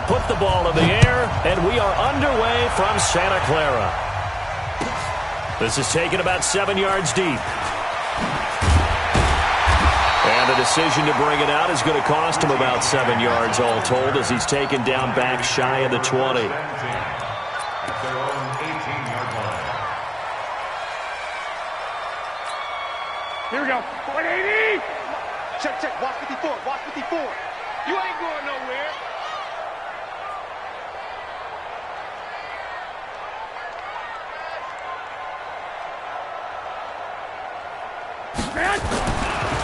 put the ball in the air, and we are underway from Santa Clara. This is taken about 7 yards deep. And the decision to bring it out is going to cost him about 7 yards all told as he's taken down back shy of the 20. Here we go. 180. Check, check. Watch 54. Watch 54. You ain't going nowhere.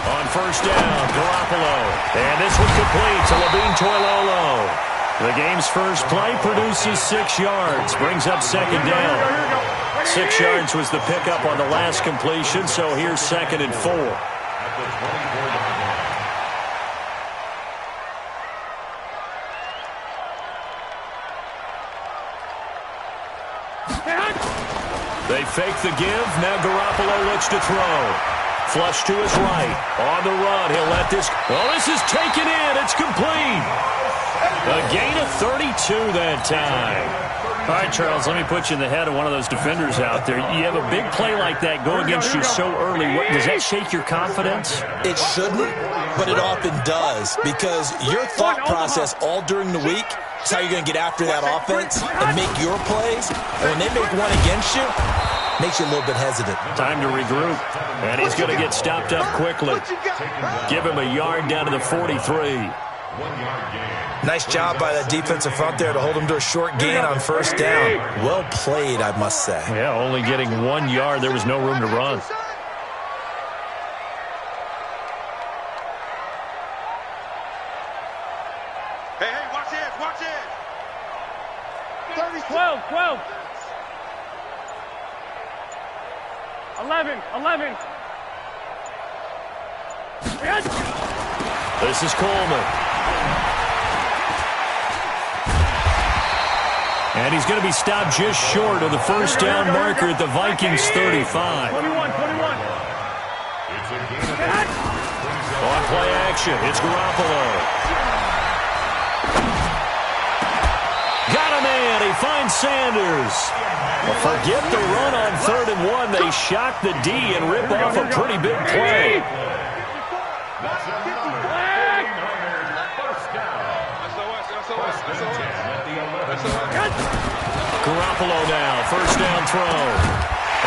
On first down, Garoppolo. And this one complete to Levine Toilolo. The game's first play produces 6 yards. Brings up second down. 6 yards was the pickup on the last completion, so here's 2nd and 4. They fake the give. Now Garoppolo looks to throw. Flush to his right. On the run. He'll let this. Oh, this is taken in. It's complete. A gain of 32 that time. All right, Charles, let me put you in the head of one of those defenders out there. You have a big play like that go against you so early. Does that shake your confidence? It shouldn't, but it often does because your thought process all during the week is how you're going to get after that offense and make your plays. And when they make one against you, makes you a little bit hesitant. Time to regroup. And he's going to get stopped up quickly. Give him a yard down to the 43. Nice job by that defensive front there to hold him to a short gain on first down. Well played, I must say. Yeah, only getting 1 yard. There was no room to run. Hey, watch it, watch it. 12, 12. 11. This is Coleman. And he's going to be stopped just short of the first down marker at the Vikings 35. 21. On play action, it's Garoppolo. Got a man, he finds Sanders. Well, forget the run on 3rd and 1. They shock the D and rip off a pretty big play. Garoppolo now, first down throw.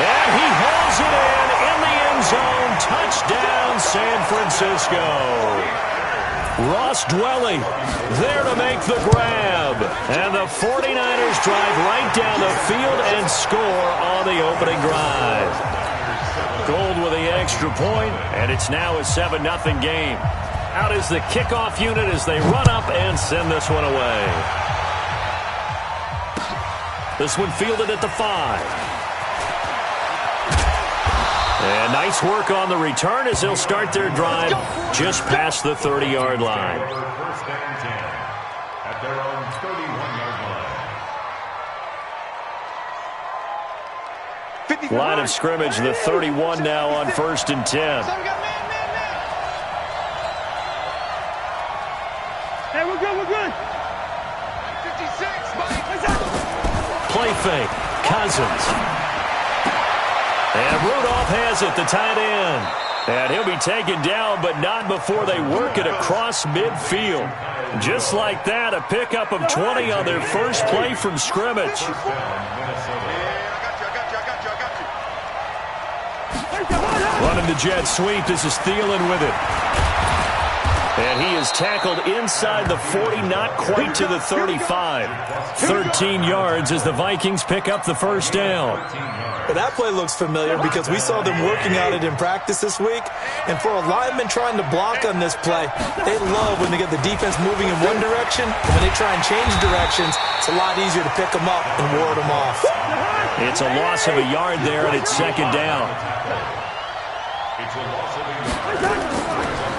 And he hauls it in the end zone. Touchdown, San Francisco. Ross Dwelly there to make the grab. And the 49ers drive right down the field and score on the opening drive. Gold with the extra point, and it's now a 7-0 game. Out is the kickoff unit as they run up and send this one away. This one fielded at the 5. And nice work on the return as they'll start their drive just past the 30-yard line. First and 10 at their own 31-yard line. Line of scrimmage, the 31 now on first and 10. Hey, we're good. 56, Mike. Play fake, Cousins. And Rudolph has it, the tight end. And he'll be taken down, but not before they work it across midfield. Just like that, a pickup of 20 on their first play from scrimmage. I got you. Running the jet sweep, this is Thielen with it. And he is tackled inside the 40, not quite to the 35. 13 yards as the Vikings pick up the first down. But that play looks familiar because we saw them working on it in practice this week. And for a lineman trying to block on this play, they love when they get the defense moving in one direction. And when they try and change directions, it's a lot easier to pick them up and ward them off. It's a loss of a yard there, and it's second down. It's a loss of a yard.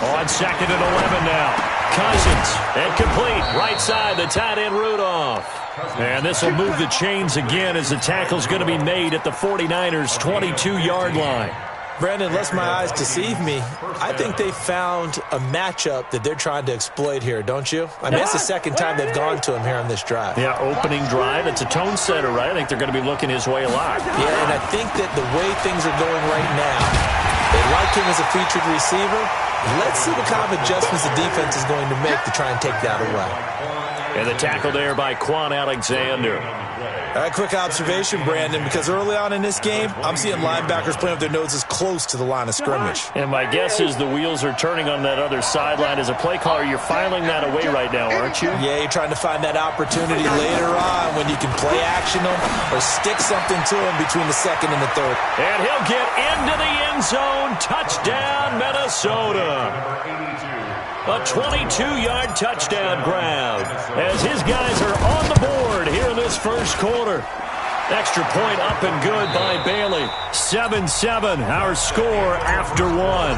On 2nd and 11 now. Cousins, incomplete, right side, the tight end Rudolph. And this will move the chains again as the tackle's going to be made at the 49ers' 22-yard line. Brandon, unless my eyes deceive me, I think they found a matchup that they're trying to exploit here, don't you? I mean, it's the second time they've gone to him here on this drive. Yeah, opening drive. It's a tone setter, right? I think they're going to be looking his way a lot. Yeah, and I think that the way things are going right now, they like him as a featured receiver. Let's see what kind of adjustments the defense is going to make to try and take that away. And the tackle there by Quan Alexander. All right, quick observation, Brandon, because early on in this game, I'm seeing linebackers playing with their noses close to the line of scrimmage. And my guess is the wheels are turning on that other sideline. As a play caller, you're filing that away right now, aren't you? Yeah, you're trying to find that opportunity later on when you can play action them or stick something to them between the second and the third. And he'll get into the end zone. Touchdown, Minnesota. A 22-yard touchdown grab as his guys are on the board here in this first quarter. Extra point up and good by Bailey. 7-7, our score after one.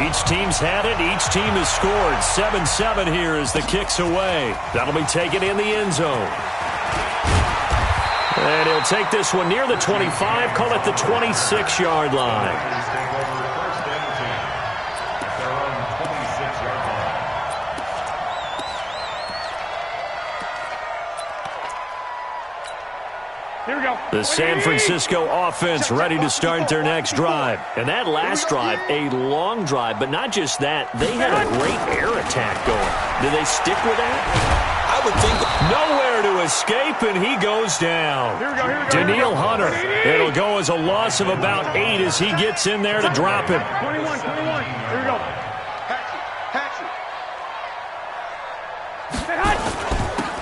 Each team's had it. Each team has scored. 7-7 here as the kick's away. That'll be taken in the end zone. And he'll take this one near the 25, call it the 26-yard line. Here we go. The San Francisco offense ready to start their next drive. And that last drive, a long drive, but not just that. They had a great air attack going. Do they stick with that? I would think nowhere to escape, and he goes down. Here we go, here we go. Daniil Hunter. It'll go as a loss of about 8 as he gets in there to drop him. 21. Here we go.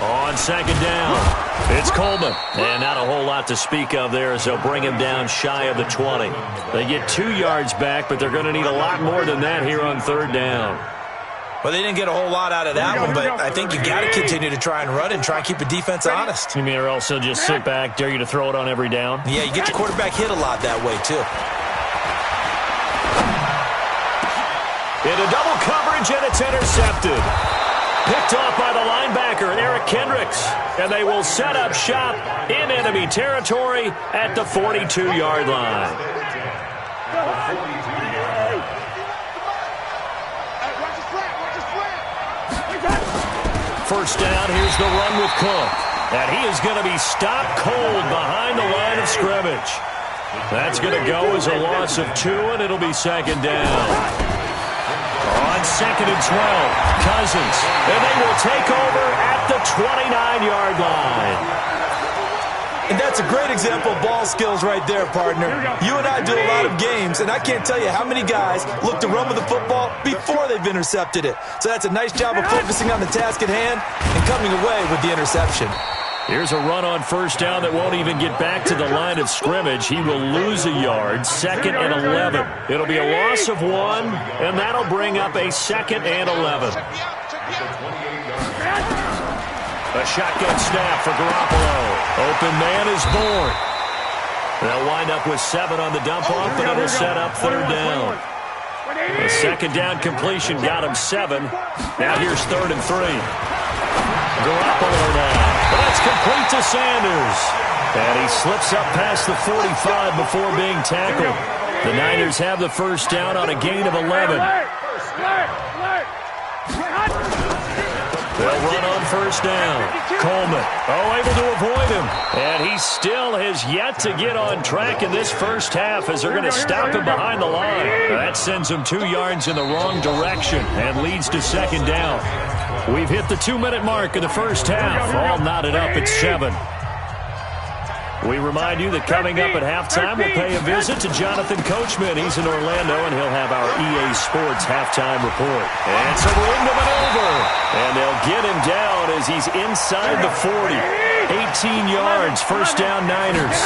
On second down, it's Coleman. And not a whole lot to speak of there as they'll bring him down shy of the 20. They get 2 yards back, but they're going to need a lot more than that here on third down. Well, they didn't get a whole lot out of that one, but I think you got to continue to try and run and try and keep the defense honest. You mean or else they'll just sit back, dare you to throw it on every down? Yeah, you get your quarterback hit a lot that way, too. Into double coverage, and it's intercepted. Picked off by the linebacker, Eric Kendricks. And they will set up shop in enemy territory at the 42-yard line. First down, here's the run with Cook. And he is going to be stopped cold behind the line of scrimmage. That's going to go as a loss of 2, and it'll be second down. On second and 12, Cousins. And they will take over at the 29-yard line. And that's a great example of ball skills right there, partner. You and I do a lot of games, and I can't tell you how many guys look to run with the football before they've intercepted it. So that's a nice job of focusing on the task at hand and coming away with the interception. Here's a run on first down that won't even get back to the line of scrimmage. He will lose a yard, second and 11. It'll be a loss of 1, and that'll bring up a second and 11. A shotgun snap for Garoppolo. Open man is born. They'll wind up with 7 on the dump-off, but it'll set up third down. A second down completion got him 7. Now here's third and 3. Garoppolo now. That's complete to Sanders. And he slips up past the 45 before being tackled. The Niners have the first down on a gain of 11. They'll run on first down. Coleman, able to avoid him. And he still has yet to get on track in this first half as they're going to stop him behind the line. That sends him 2 yards in the wrong direction and leads to second down. We've hit the 2-minute mark of the first half, all knotted up at 7. We remind you that coming up at halftime, we'll pay a visit to Jonathan Coachman. He's in Orlando, and he'll have our EA Sports halftime report. And it's a room to maneuver. And they'll get him down as he's inside the 40. 18 yards, first down Niners.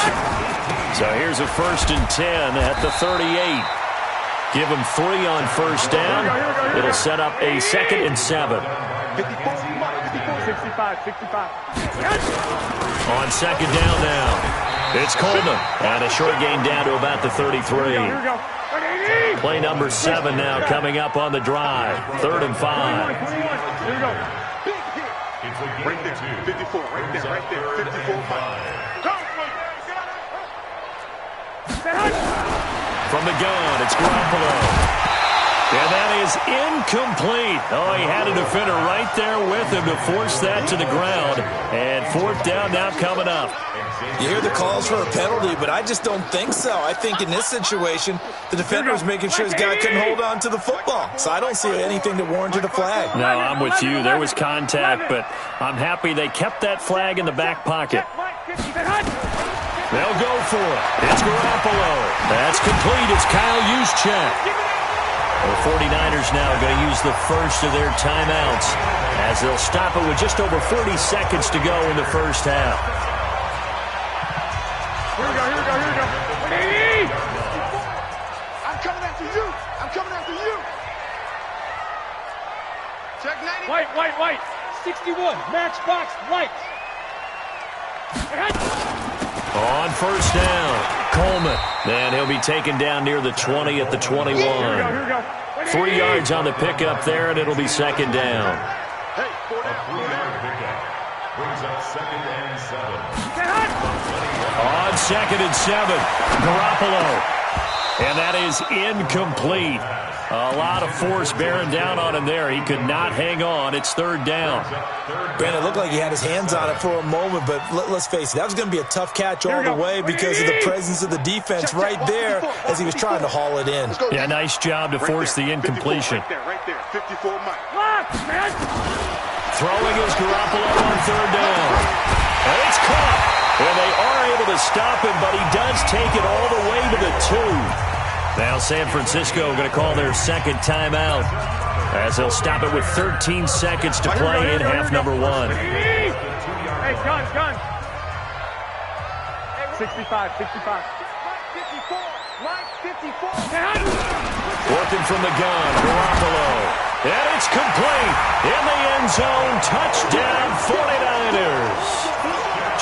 So here's a first and 10 at the 38. Give him 3 on first down. It'll set up a second and 7. 65. On second down now, it's Coleman. And a short gain down to about the 33. Here we go. Play number 7 now coming up on the drive. Third and 5. Here we go. Right there, 54, right there, 54. From the gun, it's Garoppolo. And that is incomplete. Oh, he had a defender right there with him to force that to the ground. And fourth down now coming up. You hear the calls for a penalty, but I just don't think so. I think in this situation, the defender was making sure his guy couldn't hold on to the football. So I don't see anything that warranted a flag. No, I'm with you. There was contact, but I'm happy they kept that flag in the back pocket. They'll go for it. It's Garoppolo. That's complete. It's Kyle Juszczyk. The 49ers now going to use the first of their timeouts as they'll stop it with just over 40 seconds to go in the first half. Here we go, here we go, here we go. Hey! I'm coming after you. I'm coming after you. Check 90. White. 61. Matchbox white. On first down, Coleman. And he'll be taken down near the 20 at the 21. Here we go. 3 yards on the pickup there, and it'll be second down. Hey, 4 down. 3-yard pickup brings up 2nd and 7. On 2nd and 7, Garoppolo. And that is incomplete. A lot of force bearing down on him there. He could not hang on. It's third down. Brandon, it looked like he had his hands on it for a moment, but let's face it, that was going to be a tough catch all the way because of the presence of the defense right there as he was trying to haul it in. Yeah, nice job to force the incompletion. Right there. 54 Mike. Throwing is Garoppolo on third down. And it's caught. And they are able to stop him, but he does take it all the way to the 2. Now San Francisco going to call their second timeout as they'll stop it with 13 seconds to play in half number 1. Hey, gun. 65. 54. Mike, 54. Working from the gun, Garoppolo. And it's complete. In the end zone, touchdown 49ers.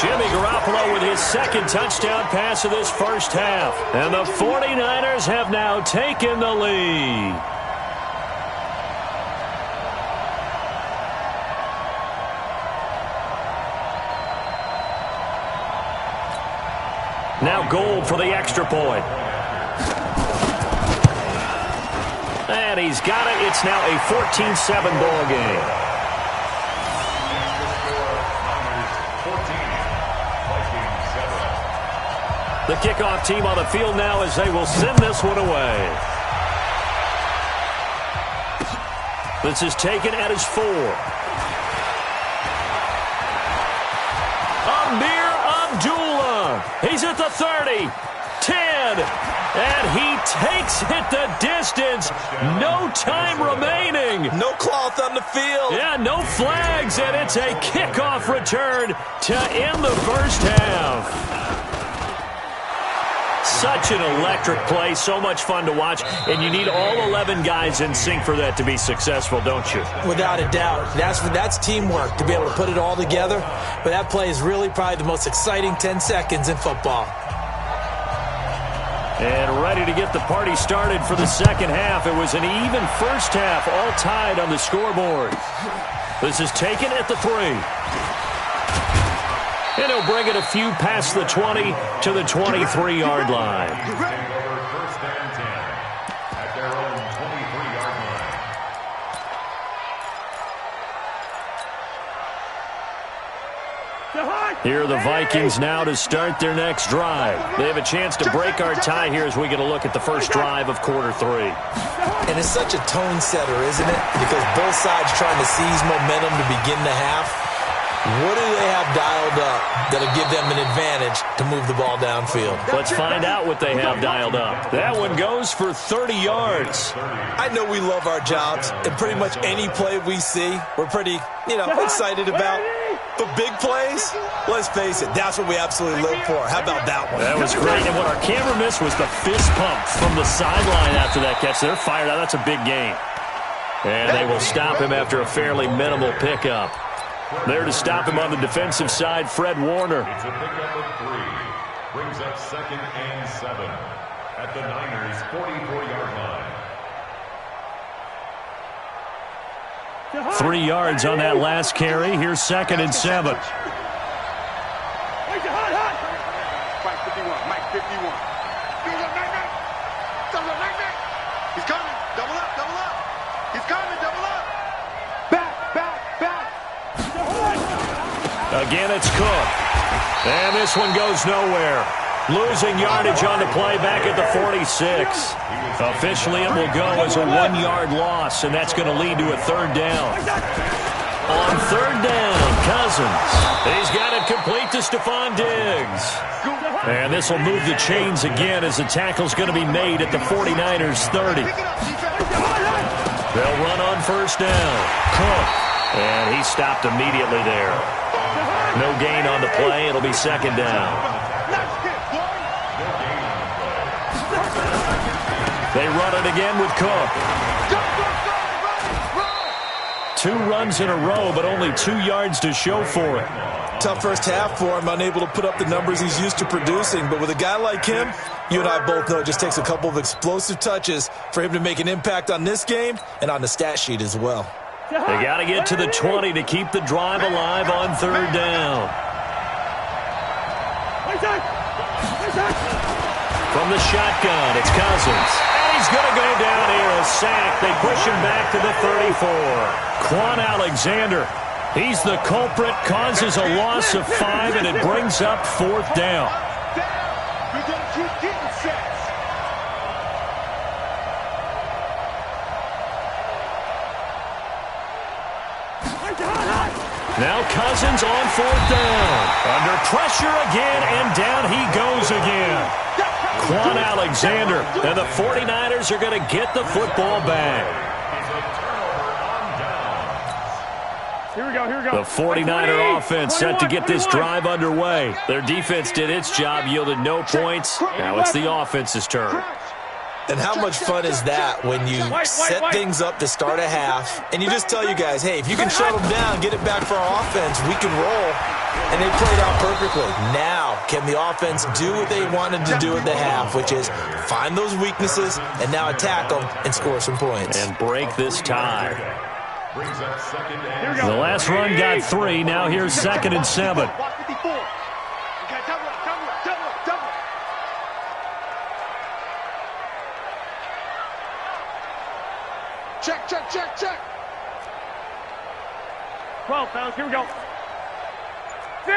Jimmy Garoppolo with his second touchdown pass of this first half. And the 49ers have now taken the lead. Now Gold for the extra point. And he's got it. It's now a 14-7 ball game. The kickoff team on the field now as they will send this one away. This is taken at his 4. Amir Abdullah. He's at the 30, 10, and he takes it the distance. No time remaining. No cloth on the field. Yeah, no flags, and it's a kickoff return to end the first half. Such an electric play, so much fun to watch, and you need all 11 guys in sync for that to be successful, don't you? Without a doubt. That's teamwork, to be able to put it all together. But that play is really probably the most exciting 10 seconds in football. And ready to get the party started for the second half. It was an even first half, all tied on the scoreboard. This is taken at the 3. And he'll bring it a few past the 20 to the 23-yard line. First and 10 at their own 23-yard line. Here are the Vikings now to start their next drive. They have a chance to break our tie here as we get a look at the first drive of quarter 3. And it's such a tone setter, isn't it? Because both sides trying to seize momentum to begin the half. What do they have dialed up that'll give them an advantage to move the ball downfield? Let's find out what they have dialed up. That one goes for 30 yards. I know we love our jobs, and pretty much any play we see, we're pretty, excited about. But big plays, let's face it, that's what we absolutely live for. How about that one? That was great, and what our camera missed was the fist pump from the sideline after that catch. They're fired out. That's a big gain. And they will stop him after a fairly minimal pickup. There to stop him on the defensive side, Fred Warner. It's a pickup of 3. Brings up 2nd and 7 at the Niners' 44-yard line. 3 yards on that last carry. Here's 2nd and 7. Mike 51. Again, it's Cook. And this one goes nowhere. Losing yardage on the play back at the 46. Officially, it will go as a 1-yard loss, and that's going to lead to a third down. On third down, Cousins. He's got it complete to Stephon Diggs. And this will move the chains again as the tackle's going to be made at the 49ers' 30. They'll run on first down. Cook. And he stopped immediately there. No gain on the play. It'll be second down. They run it again with Cook. 2 runs in a row, but only 2 yards to show for it. Tough first half for him, unable to put up the numbers he's used to producing. But with a guy like him, you and I both know it just takes a couple of explosive touches for him to make an impact on this game and on the stat sheet as well. They got to get to the 20 to keep the drive alive on third down. From the shotgun, it's Cousins. He's going to go down here, a sack. They push him back to the 34. Quan Alexander, he's the culprit, causes a loss of 5, and it brings up 4th down. You're going to keep getting sacks. Now Cousins on 4th down. Under pressure again, and down he goes again. Quan Alexander, and the 49ers are going to get the football back. Here we go, here we go. The 49er offense set to get this drive underway. Their defense did its job, yielded no points. Now it's the offense's turn. And how much fun is that when you set things up to start a half, and you just tell you guys, hey, if you can shut them down, get it back for our offense, we can roll. And they played out perfectly. Now, can the offense do what they wanted to do at the half, which is find those weaknesses and now attack them and score some points. And break this tie. The last run got 3. Now here's 2nd and 7. Check, check, check, check. 12, fellas, here we go. 6.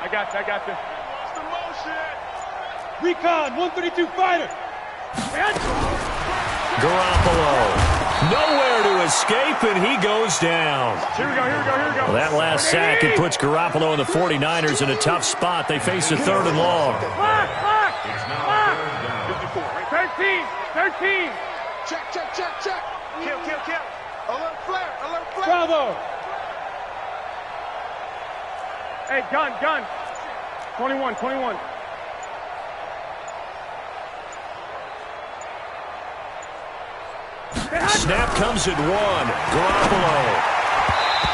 I got you. It's the motion. Recon, 132 fighter. Garoppolo, nowhere to escape, and he goes down. Here we go. Well, that last sack, it puts Garoppolo and the 49ers in a tough spot. They face a 3rd and long. Lock. 13. Check. Kill. Alert flare. Bravo. Hey, gun. 21. Snap comes at 1. Garoppolo.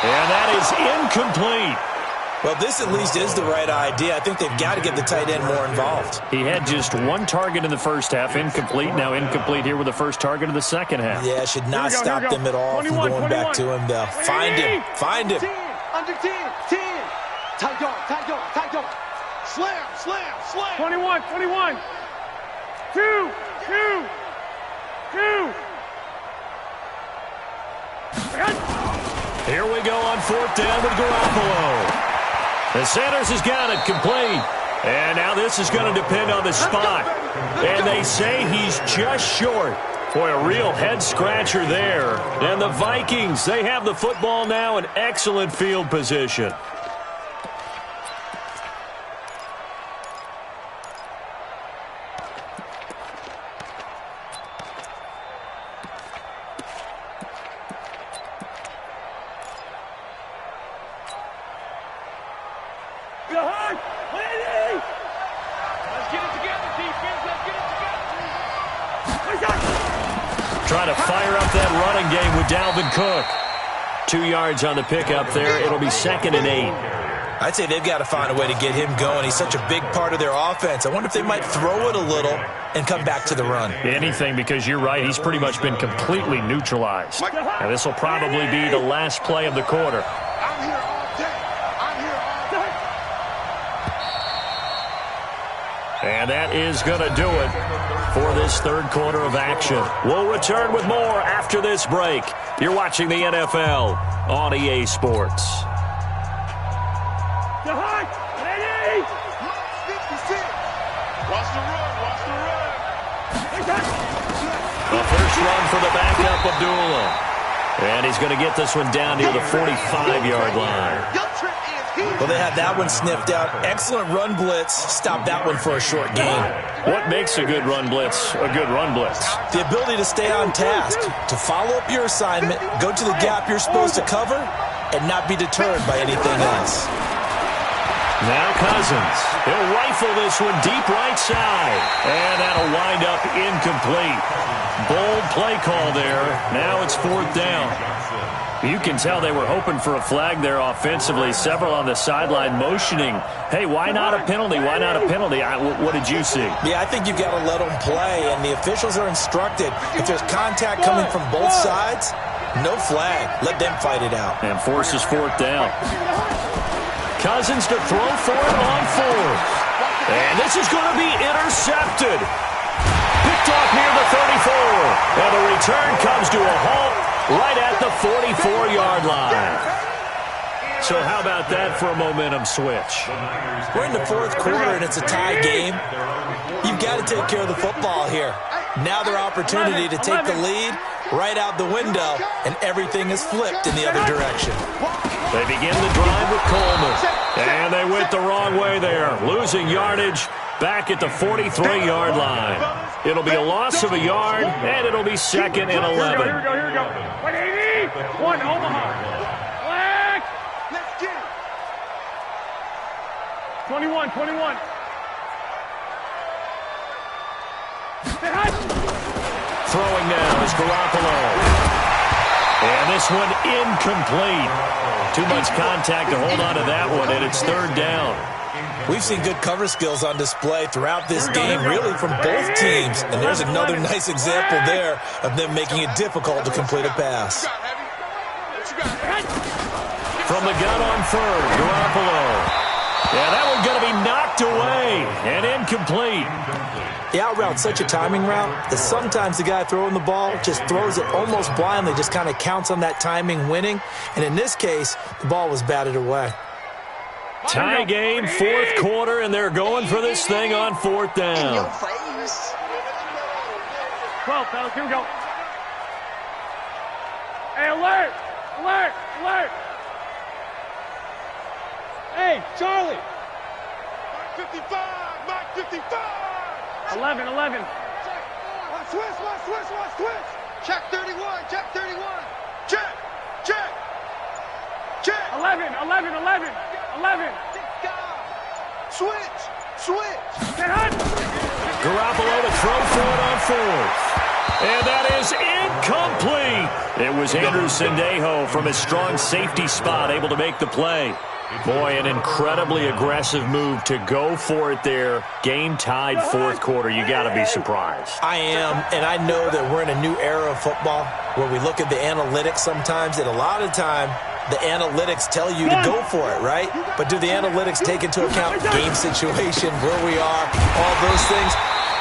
And that is incomplete. Well, this at least is the right idea. I think they've got to get the tight end more involved. He had just 1 target in the first half, incomplete. Now incomplete here with the first target of the second half. Yeah, should not stop them at all from going back to him, though. Find him. 10, under 10. Tight guard. Slam. 21. 2. Here we go on 4th down with Garoppolo. The Sanders has got it complete. And now this is going to depend on the spot. And they say he's just short. Boy, a real head-scratcher there. And the Vikings, they have the football now in excellent field position. Trying to fire up that running game with Dalvin Cook. 2 yards on the pickup there. It'll be 2nd and 8. I'd say they've got to find a way to get him going. He's such a big part of their offense. I wonder if they might throw it a little and come back to the run. Anything, because you're right. He's pretty much been completely neutralized. Now, this will probably be the last play of the quarter. I'm here all day. And that is going to do it for this 3rd quarter of action. We'll return with more after this break. You're watching the NFL on EA Sports. A first run for the backup, Abdullah. And he's going to get this one down near the 45-yard line. Well, they had that one sniffed out. Excellent run blitz. Stop that one for a short gain. What makes a good run blitz a good run blitz? The ability to stay on task, to follow up your assignment, go to the gap you're supposed to cover, and not be deterred by anything else. Now Cousins. He'll rifle this one deep right side. And that'll wind up incomplete. Bold play call there. Now it's 4th down. You can tell they were hoping for a flag there offensively. Several on the sideline motioning, hey, why not a penalty? Why not a penalty? What did you see? Yeah, I think you've got to let them play, and the officials are instructed. If there's contact coming from both sides, no flag. Let them fight it out. And forces 4th down. Cousins to throw for it on 4th. And this is going to be intercepted. Picked off near the 34. And the return comes to a halt right at the 44-yard line. So how about that for a momentum switch? We're in the 4th quarter, and it's a tie game. You've got to take care of the football here. Now their opportunity to take the lead right out the window, and everything is flipped in the other direction. They begin the drive with Coleman. And they went the wrong way there, losing yardage back at the 43-yard line. It'll be a loss of a yard, and it'll be 2nd and 11. Here we go. 180. 1 Omaha. Flag. Let's get it. 21. Throwing now is Garoppolo. And this one incomplete. Too much contact to hold on to that one, and it's 3rd down. We've seen good cover skills on display throughout this game, really from both teams. And there's another nice example there of them making it difficult to complete a pass. From the gun on 3rd, Garoppolo. Yeah, that one's going to be knocked away and incomplete. The out route's such a timing route that sometimes the guy throwing the ball just throws it almost blindly, just kind of counts on that timing winning. And in this case, the ball was batted away. Tie game, 4th quarter, and they're going for this thing on 4th down. 12, fellas, here we go. Hey, alert! Hey, Charlie! Mike 55! 11. Watch switch! Check 31! Check! 11. Switch! Garoppolo to throw for it on 4th. And that is incomplete. It was Andrew Sendejo from his strong safety spot able to make the play. Boy, an incredibly aggressive move to go for it there. Game tied 4th quarter. You got to be surprised. I am, and I know that we're in a new era of football where we look at the analytics sometimes, and a lot of time the analytics tell you to go for it, right? But do the analytics take into account game situation, where we are, all those things?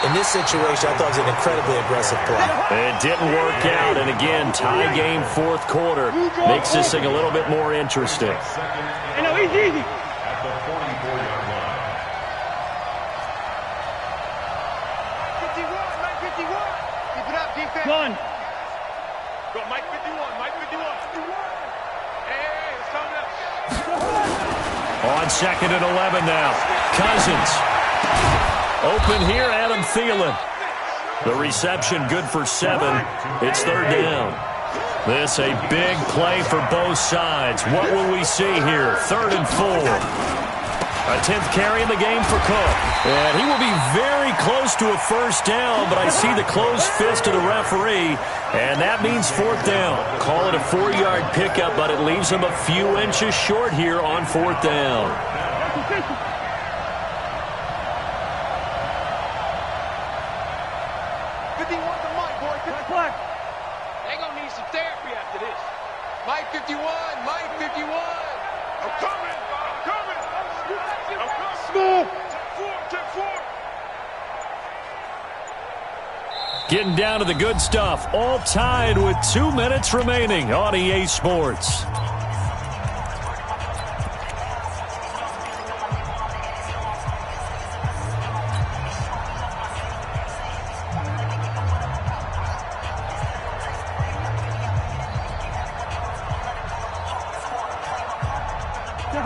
In this situation, I thought it was an incredibly aggressive play. It didn't work out, and again, tie game 4th quarter makes this thing a little bit more interesting. Hey, no, easy. At the 44-yard line. 51! Keep it up, defense! Gun. Go, Mike 51! Hey, it's coming up! On 2nd and 11 now. Cousins. Open here, Adam Thielen. The reception good for 7. It's 3rd down. This a big play for both sides. What will we see here? 3rd and 4. A 10th carry in the game for Cook. And he will be very close to a first down, but I see the closed fist of the referee, and that means 4th down. Call it a 4-yard pickup, but it leaves him a few inches short here on 4th down. 51 to Mike, boy. They're going to need some therapy after this. Mike 51. I'm coming. Smooth. Check 4. Getting down to the good stuff. All tied with 2 minutes remaining on EA Sports.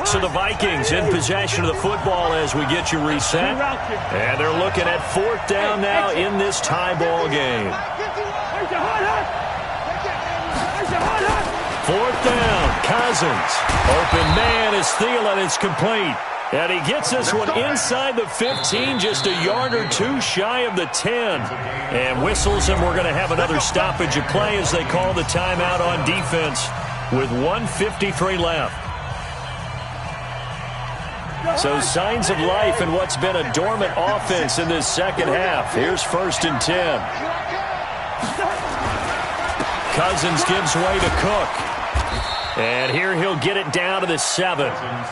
So the Vikings in possession of the football as we get you reset. And they're looking at 4th down now in this tie ball game. 4th down, Cousins. Open man is Thielen. It's complete. And he gets this one inside the 15, just a yard or two shy of the 10. And whistles, and we're going to have another stoppage of play as they call the timeout on defense with 1:53 left. So signs of life in what's been a dormant offense in this second half. Here's 1st and 10. Cousins gives way to Cook. And here he'll get it down to the 7.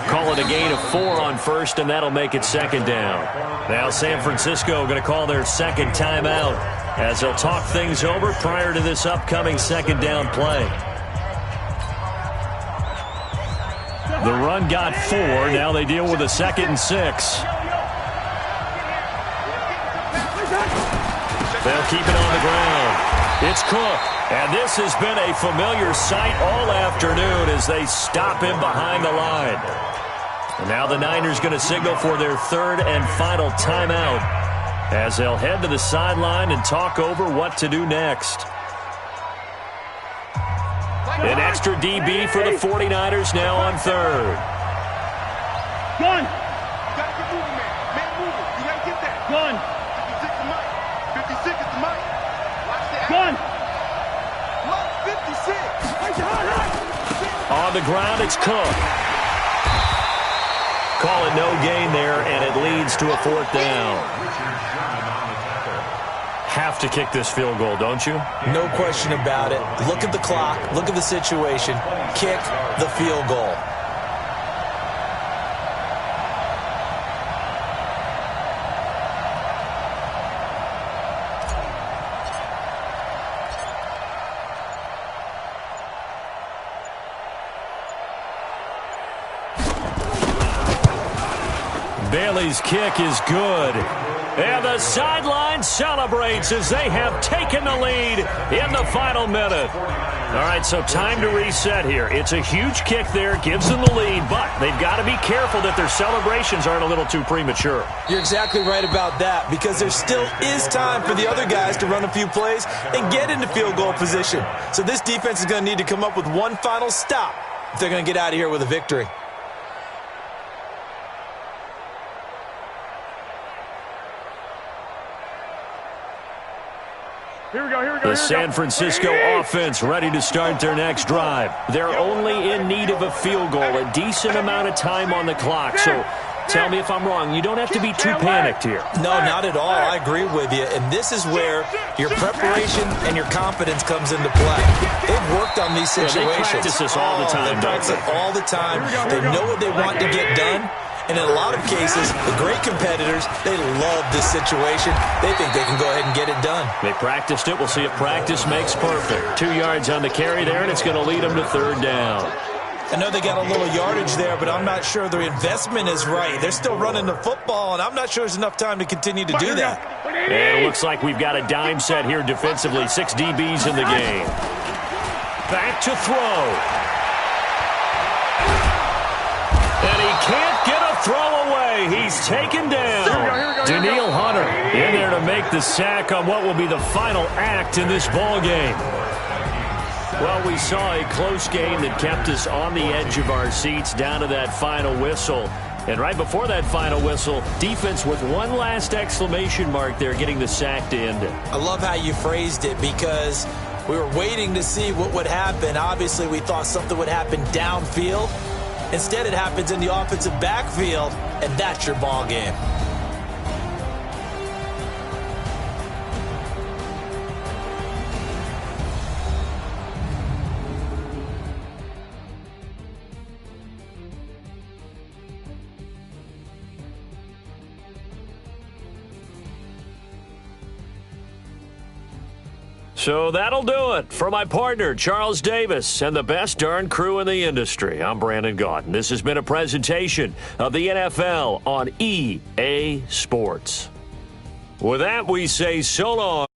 Call it a gain of 4 on 1st, and that'll make it 2nd down. Now San Francisco going to call their 2nd timeout as they'll talk things over prior to this upcoming 2nd down play. The run got 4. Now they deal with a 2nd and 6. They'll keep it on the ground. It's Cook. And this has been a familiar sight all afternoon as they stop him behind the line. And now the Niners going to signal for their 3rd and final timeout as they'll head to the sideline and talk over what to do next. An extra DB for the 49ers now on 3rd. Gun. You gotta get moving, man. Man moving. You gotta get that. Gun. 56 is Mike. 56 is the Mike. Watch the Gun. Look, 56. On the ground, it's Cook. Call it no gain there, and it leads to a 4th down. Have to kick this field goal, don't you? No question about it. Look at the clock. Look at the situation. Kick the field goal. Bailey's kick is good. And the sideline celebrates as they have taken the lead in the final minute. All right, so time to reset here. It's a huge kick there, gives them the lead, but they've got to be careful that their celebrations aren't a little too premature. You're exactly right about that, because there still is time for the other guys to run a few plays and get into field goal position. So this defense is going to need to come up with one final stop if they're going to get out of here with a victory. Here we go. The San Francisco offense ready to start their next drive. They're only in need of a field goal, a decent amount of time on the clock. So tell me if I'm wrong. You don't have to be too panicked here. No, not at all. I agree with you. And this is where your preparation and your confidence comes into play. They've worked on these situations. They practice this all the time. They practice it all the time. They know what they want to get done. And in a lot of cases, the great competitors, they love this situation. They think they can go ahead and get it done. They practiced it. We'll see if practice makes perfect. 2 yards on the carry there, and it's going to lead them to 3rd down. I know they got a little yardage there, but I'm not sure the investment is right. They're still running the football, and I'm not sure there's enough time to continue to do that. And it looks like we've got a dime set here defensively. 6 DBs in the game. Back to throw. And he can't get a throw away. He's taken down. Danielle Hunter in there to make the sack on what will be the final act in this ball game. Well, we saw a close game that kept us on the edge of our seats down to that final whistle. And right before that final whistle, defense with one last exclamation mark there, getting the sack to end it. I love how you phrased it, because we were waiting to see what would happen. Obviously, we thought something would happen downfield. Instead, it happens in the offensive backfield, and that's your ball game. So that'll do it for my partner, Charles Davis, and the best darn crew in the industry. I'm Brandon Gaudin. This has been a presentation of the NFL on EA Sports. With that, we say so long.